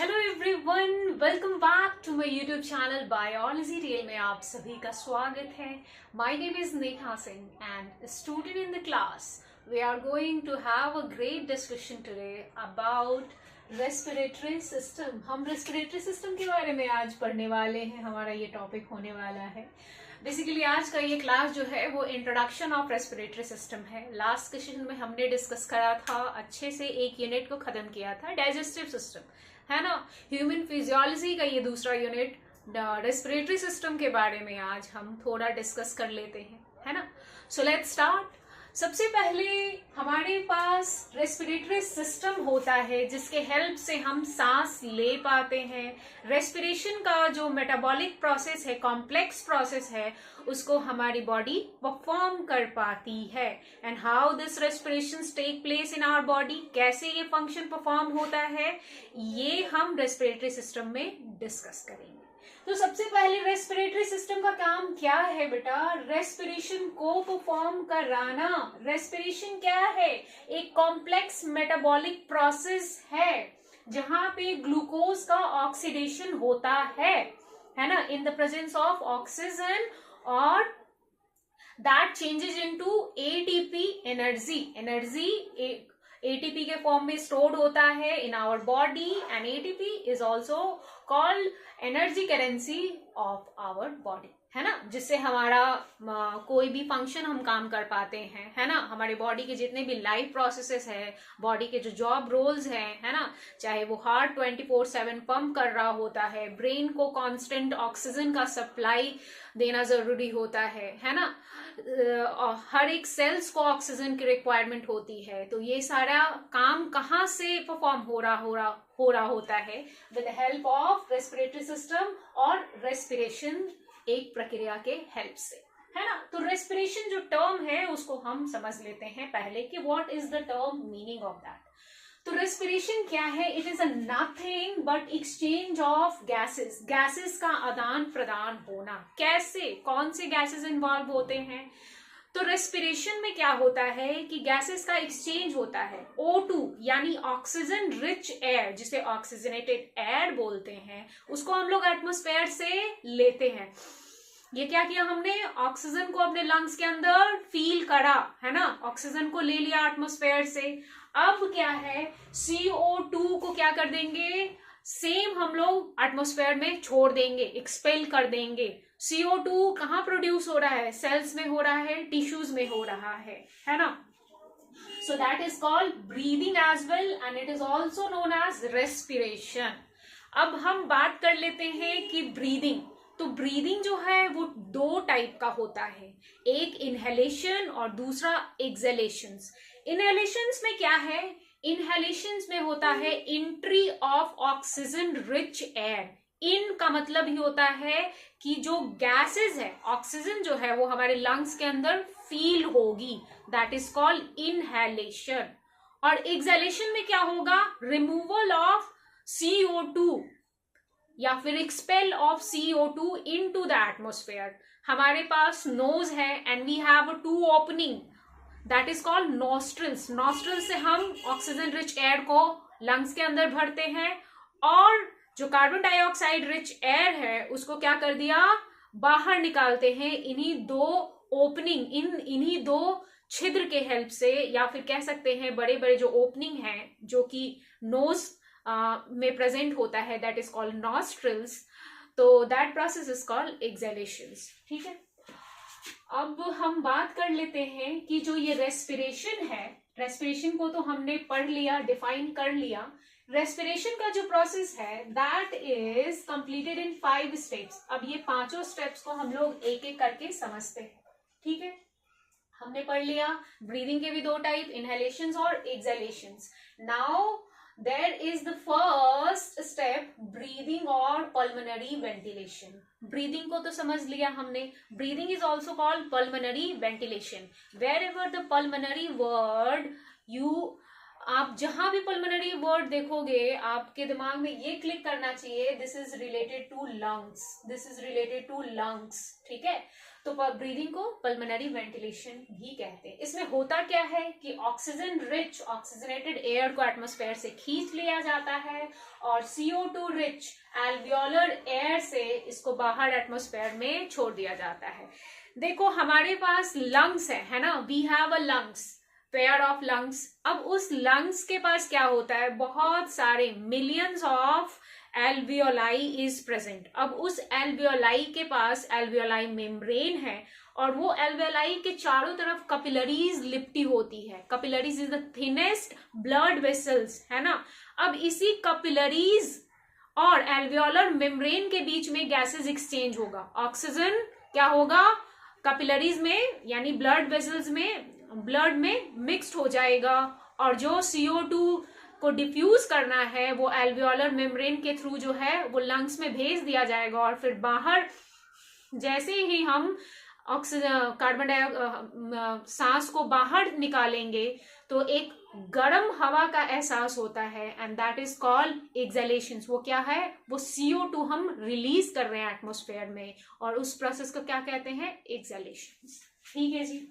Hello everyone, welcome back to my YouTube channel biology real में आप सभी का स्वागत है। My name is Neha Singh and student in the class we are going to have a great discussion today about respiratory system. हम respiratory system के बारे में आज पढ़ने वाले हैं। हमारा ये टॉपिक होने वाला है। बेसिकली आज का ये क्लास जो है वो इंट्रोडक्शन ऑफ रेस्पिरेटरी सिस्टम है। लास्ट सेशन में हमने डिस्कस करा था, अच्छे से एक यूनिट को खत्म किया था, डाइजेस्टिव सिस्टम, है ना। ह्यूमन फिजियोलॉजी का ये दूसरा यूनिट, रेस्पिरेटरी सिस्टम के बारे में आज हम थोड़ा डिस्कस कर लेते हैं, है ना। So let's start. सबसे पहले हमारे पास रेस्पिरेटरी सिस्टम होता है जिसके हेल्प से हम सांस ले पाते हैं। रेस्पिरेशन का जो मेटाबॉलिक प्रोसेस है, कॉम्प्लेक्स प्रोसेस है, उसको हमारी बॉडी परफॉर्म कर पाती है। And how this respiration take place in our body, कैसे ये फंक्शन परफॉर्म होता है, ये हम रेस्पिरेटरी सिस्टम में डिस्कस करेंगे। तो सबसे पहले रेस्पिरेटरी सिस्टम का काम क्या है बेटा? रेस्पिरेशन को परफॉर्म कराना। रेस्पिरेशन क्या है? एक कॉम्प्लेक्स मेटाबॉलिक प्रोसेस है जहां पे ग्लूकोज का ऑक्सीडेशन होता है ना, in the presence of oxygen, और that changes into ATP energy ATP के फॉर्म में स्टोर्ड होता है in our body. And ATP is also called energy currency of our body, है ना, जिससे हमारा कोई भी फंक्शन हम काम कर पाते हैं, है ना। हमारे बॉडी के जितने भी लाइफ प्रोसेसेस है, बॉडी के जो जॉब रोल्स हैं, है ना, चाहे वो हार्ट 24/7 पंप कर रहा होता है, ब्रेन को कांस्टेंट ऑक्सीजन का सप्लाई देना जरूरी होता है ना, हर एक सेल्स को ऑक्सीजन की रिक्वायरमेंट होती है। तो ये सारा काम कहाँ से परफॉर्म हो रहा होता है? With the help of respiratory system, और रेस्पिरेशन एक प्रक्रिया के हेल्प से, है ना। तो रेस्पिरेशन जो टर्म है उसको हम समझ लेते हैं पहले कि what is the term meaning of that. तो रेस्पिरेशन क्या है? It is a nothing but exchange of gases का आदान प्रदान होना। कैसे, कौन से गैसेस इन्वॉल्व होते हैं? तो रेस्पिरेशन में क्या होता है कि गैसेस का एक्सचेंज होता है। O2 यानी ऑक्सीजन रिच एयर, जिसे ऑक्सीजनेटेड एयर बोलते हैं, उसको हम लोग एटमॉस्फेयर से लेते हैं। ये क्या किया हमने? ऑक्सीजन को अपने लंग्स के अंदर फील करा, है ना, ऑक्सीजन को ले लिया एटमॉस्फेयर से। अब क्या है, CO2 को क्या कर देंगे? सेम हम लोग एटमॉस्फेयर में छोड़ देंगे, एक्सपेल कर देंगे। CO2 कहाँ प्रोड्यूस हो रहा है? सेल्स में हो रहा है, टिश्यूज में हो रहा है ना। So that is called breathing as well, and it is also known as respiration. अब हम बात कर लेते हैं कि ब्रीदिंग। तो ब्रीदिंग जो है वो दो टाइप का होता है, एक इनहेलेशन और दूसरा एक्सहेलेशंस। इनहेलेशंस में क्या है? इनहेलेशंस में होता है entry of oxygen rich air. In का मतलब ही होता है कि जो गैसेस है, ऑक्सीजन जो है वो हमारे लंग्स के अंदर फील होगी, दैट इज कॉल्ड इनहेलेशन। और एक्सहेलेशन में क्या होगा? रिमूवल ऑफ CO2 या फिर expel of CO2 into the atmosphere. हमारे पास नोज है and we have 2 opening, that is called nostrils. Nostrils से हम ऑक्सीजन रिच एयर को लंग्स के अंदर भरते हैं, और जो कार्बन डाइऑक्साइड रिच एयर है उसको क्या कर दिया? बाहर निकालते हैं इन्हीं दो ओपनिंग, इन्हीं दो छिद्र के हेल्प से, या फिर कह सकते हैं बड़े बड़े जो ओपनिंग है जो कि नोज में प्रेजेंट होता है, दैट इज कॉल्ड नॉस्ट्रिल्स। तो दैट प्रोसेस इज कॉल्ड एक्सहेलेशंस, ठीक है। अब हम बात कर लेते हैं कि जो ये रेस्पिरेशन है, रेस्पिरेशन को तो हमने पढ़ लिया, डिफाइन कर लिया। रेस्पिरेशन का जो प्रोसेस है that is completed in 5 steps. अब ये 5 स्टेप्स को हम लोग एक एक करके समझते हैं, ठीक है। हमने पढ़ लिया ब्रीदिंग के भी 2 टाइप, इनहेलेशंस और exhalations. Now there is the first step, breathing और पल्मोनरी वेंटिलेशन। ब्रीदिंग को तो समझ लिया हमने। Breathing is also called pulmonary ventilation. Wherever the pulmonary word you आप जहां भी पल्मोनरी वर्ड देखोगे आपके दिमाग में ये क्लिक करना चाहिए, this is related to lungs, this is related to lungs, ठीक है। तो ब्रीदिंग को पल्मोनरी वेंटिलेशन भी कहते हैं। इसमें होता क्या है कि ऑक्सीजन रिच ऑक्सीजनेटेड एयर को एटमॉस्फेयर से खींच लिया जाता है और CO2 रिच एल्वियोलर एयर से इसको बाहर एटमॉस्फेयर में छोड़ दिया जाता है। देखो हमारे पास लंग्स है ना, we have a lungs, pair of lungs. अब उस लंग्स के पास क्या होता है, बहुत सारे millions of alveoli is present. अब उस एल्वियोलाई के पास एल्वियोलाई मेम्ब्रेन है और वो एल्वियोलाई के चारों तरफ कैपिलरीज लिपटी होती है। Capillaries is the thinnest blood vessels, है ना। अब इसी कैपिलरीज और एल्वियोलर मेम्ब्रेन के बीच में गैसेस एक्सचेंज होगा। ऑक्सीजन क्या होगा, कैपिलरीज में यानी ब्लड वेसल्स में, ब्लड में मिक्स्ड हो जाएगा और जो CO2 को डिफ्यूज करना है वो एल्वियोलर मेम्ब्रेन के थ्रू जो है वो लंग्स में भेज दिया जाएगा और फिर बाहर जैसे ही हम ऑक्सीजन कार्बन डाइऑक्साइड सांस को बाहर निकालेंगे तो एक गर्म हवा का एहसास होता है एंड दैट इज कॉल्ड एक्सहेलेशंस। वो क्या है, वो CO2 हम रिलीज कर रहे हैं एटमॉस्फेयर में और उस प्रोसेस को क्या कहते हैं, एक्सहेलेशंस। ठीक है जी,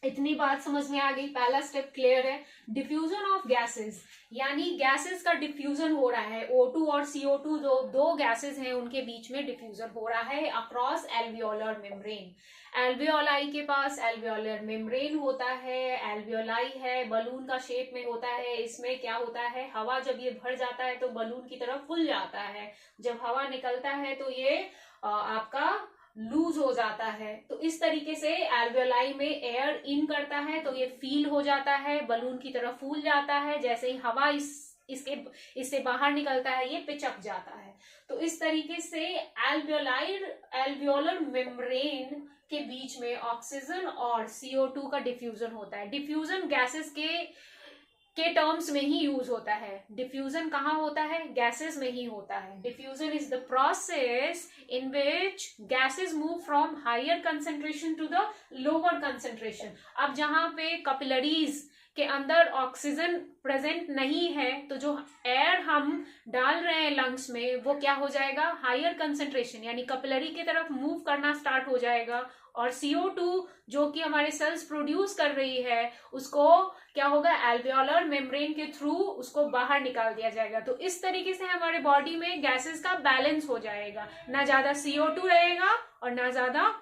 इतनी बात समझ में आ गई। पहला स्टेप क्लियर है। डिफ्यूजन ऑफ गैसेस, यानी गैसेस का डिफ्यूजन हो रहा है। O2 और CO2 जो दो गैसेस हैं उनके बीच में डिफ्यूजन हो रहा है अक्रॉस एल्वियोलर मेम्ब्रेन। एल्वियोलाई के पास एल्वियोलर मेम्ब्रेन होता है, एल्वियोलाई है, बलून का शेप में होता है। इसमें क्या होता है, हवा जब ये भर जाता है तो बलून की तरफ फूल जाता है, जब हवा निकलता है तो ये आपका लूज हो जाता है। तो इस तरीके से एल्वियोलाई में एयर इन करता है तो ये फील हो जाता है, बलून की तरफ फूल जाता है। जैसे ही हवा इससे बाहर निकलता है ये पिचक जाता है। तो इस तरीके से एल्वियोलर मेम्ब्रेन के बीच में ऑक्सीजन और CO2 का डिफ्यूजन होता है। डिफ्यूजन गैसेस के टर्म्स में ही यूज होता है। डिफ्यूजन कहाँ होता है, गैसेस में ही होता है। Diffusion is the process in which gases move from higher concentration to the lower concentration. अब जहां पे कैपिलरीज के अंदर ऑक्सीजन प्रेजेंट नहीं है तो जो एयर हम डाल रहे हैं लंग्स में वो क्या हो जाएगा, हायर कंसेंट्रेशन, यानी कैपिलरी की तरफ मूव करना स्टार्ट हो जाएगा और CO2 जो कि हमारे सेल्स प्रोड्यूस कर रही है उसको क्या होगा, एल्वियोलर मेम्ब्रेन के थ्रू उसको बाहर निकाल दिया जाएगा। तो इस तरीके से हमारे बॉडी में गैसेस का बैलेंस हो जाएगा, ना ज्यादा CO2 रहेगा और ना ज्यादा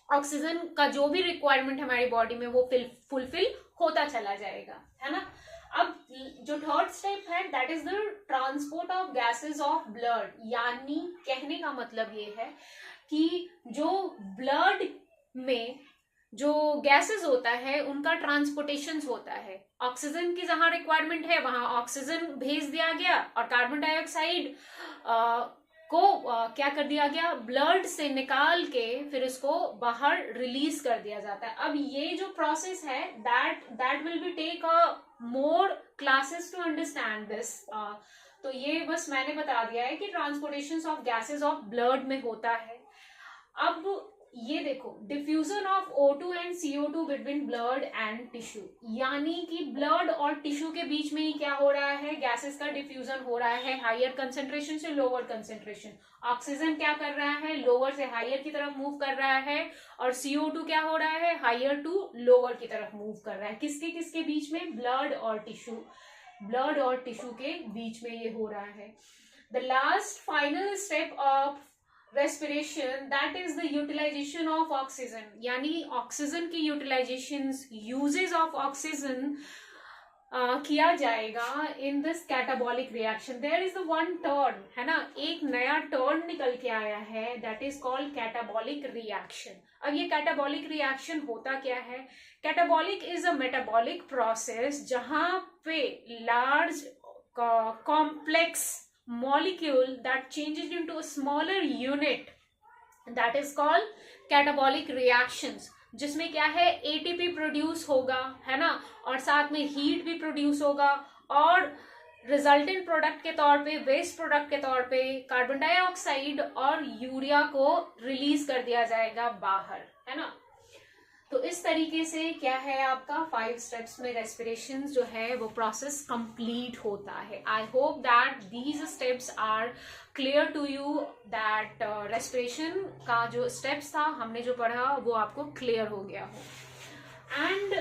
ऑक्सीजन का जो भी रिक्वायरमेंट हमारी बॉडी में वो फुलफिल होता चला जाएगा, है ना। अब जो थर्ड स्टेप है that is the transport of gases of blood, यानी कहने का मतलब ये है कि जो ब्लड में जो गैसेस होता है उनका ट्रांसपोर्टेशन होता है। ऑक्सीजन की जहां रिक्वायरमेंट है वहां ऑक्सीजन भेज दिया गया और कार्बन डाइऑक्साइड को क्या कर दिया गया, ब्लड से निकाल के फिर इसको बाहर रिलीज कर दिया जाता है। अब ये जो प्रोसेस है that will be take a more classes to understand this. तो ये बस मैंने बता दिया है कि transportation of gases of blood में होता है। अब ये देखो, diffusion of O2 and CO2 between blood and tissue, यानी कि ब्लड और टिश्यू के बीच में ही क्या हो रहा है, गैसेस का डिफ्यूजन हो रहा है हायर कंसेंट्रेशन से लोअर कंसेंट्रेशन। ऑक्सीजन क्या कर रहा है, लोअर से हायर की तरफ मूव कर रहा है और CO2 क्या हो रहा है, हायर टू लोअर की तरफ मूव कर रहा है। किसके किसके बीच में, ब्लड और टिश्यू के बीच में ये हो रहा है। The last final step of respiration that is the utilization of oxygen, यानी ऑक्सीजन की यूटिलाइजेशन, यूजेज ऑफ ऑक्सीजन किया जाएगा in this catabolic reaction. There is the one turn, है ना, एक नया टर्न निकल के आया है that is called catabolic reaction. अब ये कैटाबॉलिक रिएक्शन होता क्या है, catabolic is a metabolic process जहां पे large complex molecule that changes into a smaller unit that is called catabolic reactions, जिसमें क्या है, ATP प्रोड्यूस होगा, है ना, और साथ में हीट भी प्रोड्यूस होगा और रिजल्टेंट प्रोडक्ट के तौर पे, वेस्ट प्रोडक्ट के तौर पे कार्बन डाइऑक्साइड और यूरिया को रिलीज कर दिया जाएगा बाहर, है ना। तो इस तरीके से क्या है, आपका 5 स्टेप्स में रेस्पिरेशन जो है वो प्रोसेस कंप्लीट होता है। I hope that these steps are clear to you, that respiration का जो स्टेप्स था हमने जो पढ़ा वो आपको क्लियर हो गया हो। एंड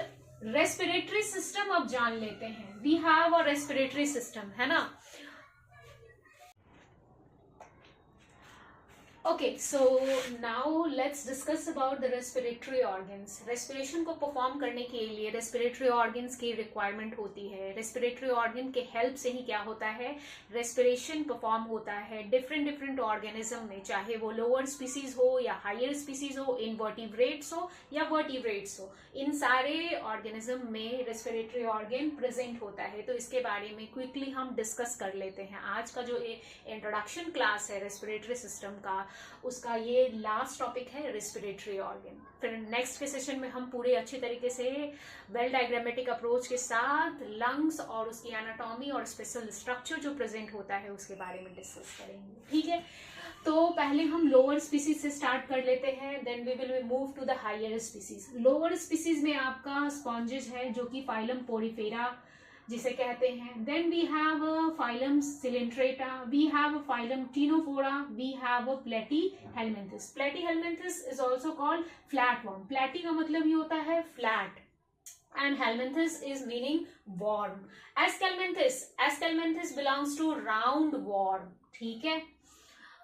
रेस्पिरेटरी सिस्टम अब जान लेते हैं। We have a respiratory system, है ना। Okay, so now let's discuss about the respiratory organs. Respiration को perform करने के लिए respiratory organs की requirement होती है। respiratory organ के help से ही क्या होता है, respiration perform होता है different organism में, चाहे वो lower species हो या higher species हो, invertebrates हो या vertebrates हो, इन सारे organism में respiratory organ present होता है। तो इसके बारे में quickly हम discuss कर लेते हैं। आज का जो introduction class है respiratory system का, उसका ये लास्ट टॉपिक है रेस्पिरेटरी ऑर्गन। फिर नेक्स्ट के सेशन में हम पूरे अच्छे तरीके से वेल डायग्रामेटिक अप्रोच के साथ लंग्स और उसकी एनाटॉमी और स्पेशल स्ट्रक्चर जो प्रेजेंट होता है उसके बारे में डिस्कस करेंगे, ठीक है। तो पहले हम लोअर स्पीसीज से स्टार्ट कर लेते हैं, then we will move to the higher species. Lower species में आपका स्पॉन्जेस है जो कि फाइलम पोरिफेरा जिसे कहते हैं। Then we have phylum Coelenterata, we have phylum Ctenophora, we have Platyhelminthes. Platyhelminthes is also called flatworm. Platy का मतलब ही होता है flat and helminthes is meaning worm. Aschelminthus belongs to round worm, ठीक है।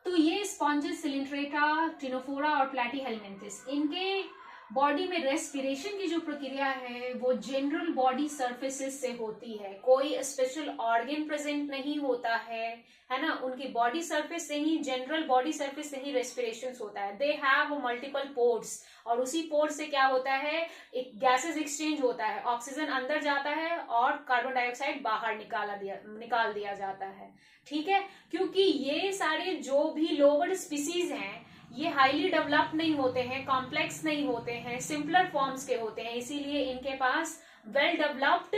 तो ये स्पॉन्जेस सिलेंट्रेटा, टिनोफोरा और प्लेटीहेलमिन्थस, इनके बॉडी में रेस्पिरेशन की जो प्रक्रिया है वो जनरल बॉडी सर्फेसेस से होती है। कोई स्पेशल ऑर्गन प्रेजेंट नहीं होता है ना। उनकी बॉडी सर्फेस से ही, जनरल बॉडी सर्फेस से ही रेस्पिरेशन होता है। दे हैव मल्टीपल पोर्स और उसी पोर्ट से क्या होता है, एक गैसेस एक्सचेंज होता है, ऑक्सीजन अंदर जाता है और कार्बन डाइऑक्साइड बाहर निकाल दिया जाता है, ठीक है। क्योंकि ये सारे जो भी लोअर स्पीसीज हैं ये हाईली डेवलप्ड नहीं होते हैं, कॉम्प्लेक्स नहीं होते हैं, सिंपलर फॉर्म्स के होते हैं, इसीलिए इनके पास वेल डेवलप्ड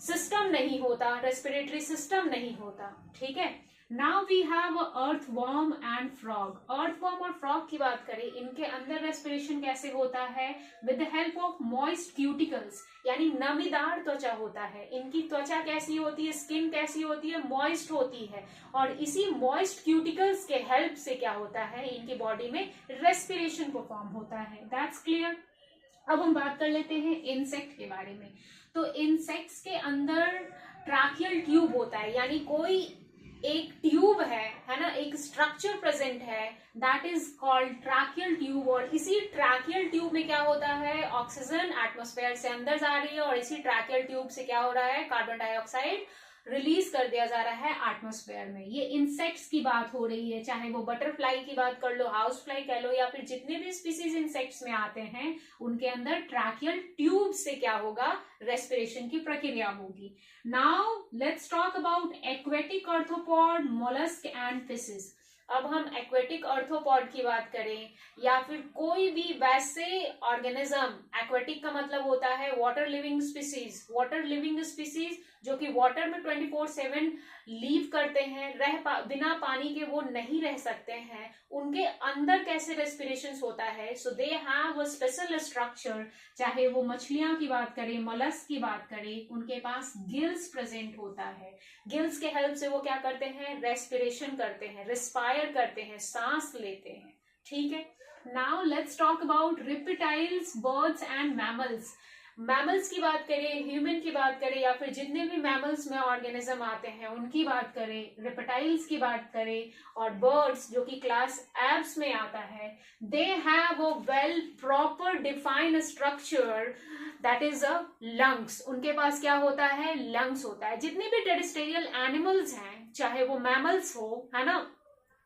सिस्टम नहीं होता, रेस्पिरेटरी सिस्टम नहीं होता, ठीक है। Now we have earthworm and frog. Earthworm और फ्रॉग की बात करें, इनके अंदर रेस्पिरेशन कैसे होता है, with the help of moist cuticles, यानी नमीदार त्वचा होता है। इनकी त्वचा कैसी होती है, स्किन कैसी होती है, मॉइस्ट होती है, और इसी मॉइस्ट क्यूटिकल्स के हेल्प से क्या होता है, इनकी बॉडी में रेस्पिरेशन परफॉर्म होता है। That's clear. अब हम बात कर लेते हैं इंसेक्ट के बारे में। तो इंसेक्ट्स के अंदर ट्रैकियल ट्यूब होता है, यानी कोई एक ट्यूब है ना, एक स्ट्रक्चर प्रेजेंट है, that is called tracheal tube. और इसी ट्रैकियल ट्यूब में क्या होता है, ऑक्सीजन एटमॉस्फेयर से अंदर जा रही है और इसी ट्रैकियल ट्यूब से क्या हो रहा है, कार्बन डाइऑक्साइड रिलीज कर दिया जा रहा है एटमॉस्फेयर में। ये इंसेक्ट्स की बात हो रही है, चाहे वो बटरफ्लाई की बात कर लो, हाउस फ्लाई कह लो, या फिर जितने भी स्पीसीज इंसेक्ट्स में आते हैं उनके अंदर ट्रैकियल ट्यूब से क्या होगा, रेस्पिरेशन की प्रक्रिया होगी। Now let's talk about aquatic arthropod, mollusc and fishes. अब हम एक्वेटिक आर्थ्रोपॉड की बात करें या फिर कोई भी वैसे ऑर्गेनिज्म, एक्वेटिक का मतलब होता है water living species, water living species जो कि वाटर में 24/7 लीव करते हैं, बिना पानी के वो नहीं रह सकते हैं, उनके अंदर कैसे रेस्पिरेशन होता है। So they have a special structure. चाहे वो मछलियां की बात करें, मलस्क की बात करें, उनके पास गिल्स प्रेजेंट होता है। गिल्स के हेल्प से वो क्या करते हैं, रेस्पिरेशन करते हैं, रिस्पायर करते हैं, सांस लेते हैं, ठीक है। Now let's talk about reptiles, birds and mammals. Mammals की बात करें, ह्यूमन की बात करें, या फिर जितने भी मैमल्स में ऑर्गेनिज्म आते हैं उनकी बात करें, रिप्टाइल्स की बात करें, और बर्ड्स जो कि क्लास एब्स में आता है, दे have a well proper defined structure that is a lungs. उनके पास क्या होता है, लंग्स होता है। जितने भी टेरेस्ट्रियल एनिमल्स हैं, चाहे वो मैमल्स हो, है ना,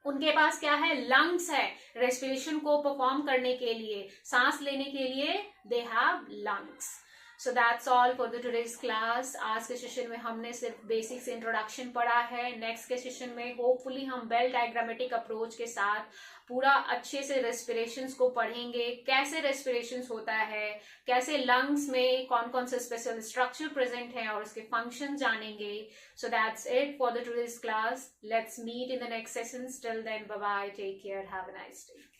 उनके पास क्या है, लंग्स है। रेस्पिरेशन को परफॉर्म करने के लिए, सांस लेने के लिए they have lungs. So that's all for the today's class. आज के सेशन में हमने सिर्फ बेसिक्स इंट्रोडक्शन पढ़ा है। नेक्स्ट के सेशन में होपफुली हम वेल डायग्रामेटिक अप्रोच के साथ पूरा अच्छे से रेस्पिरेशंस को पढ़ेंगे, कैसे रेस्पिरेशंस होता है, कैसे लंग्स में कौन कौन से स्पेशल स्ट्रक्चर प्रेजेंट है और उसके फंक्शन जानेंगे। So that's it for the today's class. Let's meet in the next session. Till then, bye bye, take care, have a nice day.